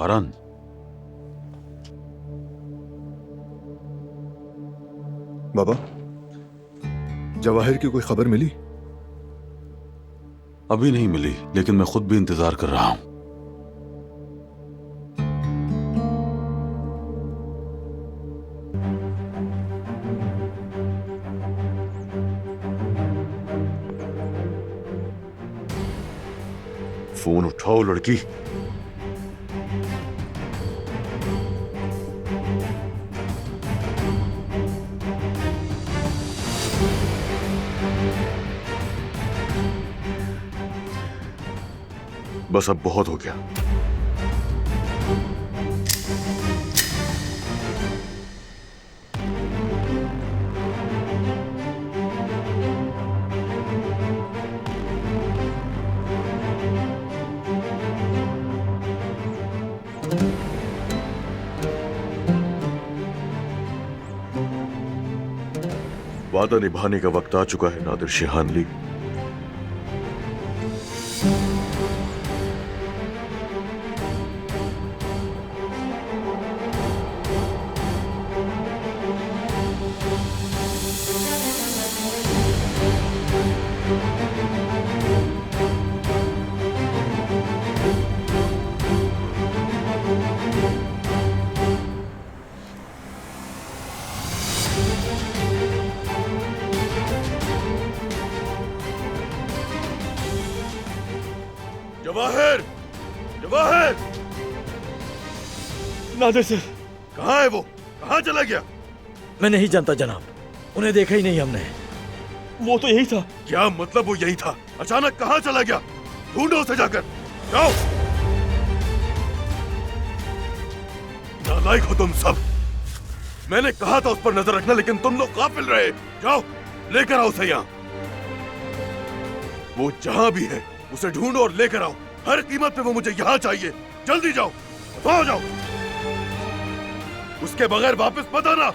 बारान, बाबा, जवाहिर की कोई खबर मिली? अभी नहीं मिली, लेकिन मैं खुद भी इंतजार कर रहा हूं। फोन उठाओ लड़की। बस अब बहुत हो गया। वादा निभाने का वक्त आ चुका है नादिर शिहानली। जवाहिर, जवाहिर! नादिर सर, कहाँ है वो? कहाँ चला गया? मैं नहीं जानता जनाब, उन्हें देखा ही नहीं हमने। वो तो यही था। क्या मतलब वो यही था? अचानक कहाँ चला गया? ढूंढो उसे जाकर। जाओ। नालायक हो तुम सब। मैंने कहा था उस पर नजर रखना, लेकिन तुम लोग गाफिल रहे। जाओ, लेकर आओ उसे यहाँ। वो जहां भी है उसे ढूंढो और लेकर आओ। हर कीमत पे वो मुझे यहाँ चाहिए। जल्दी जाओ, जाओ। उसके बगैर वापस मत आना।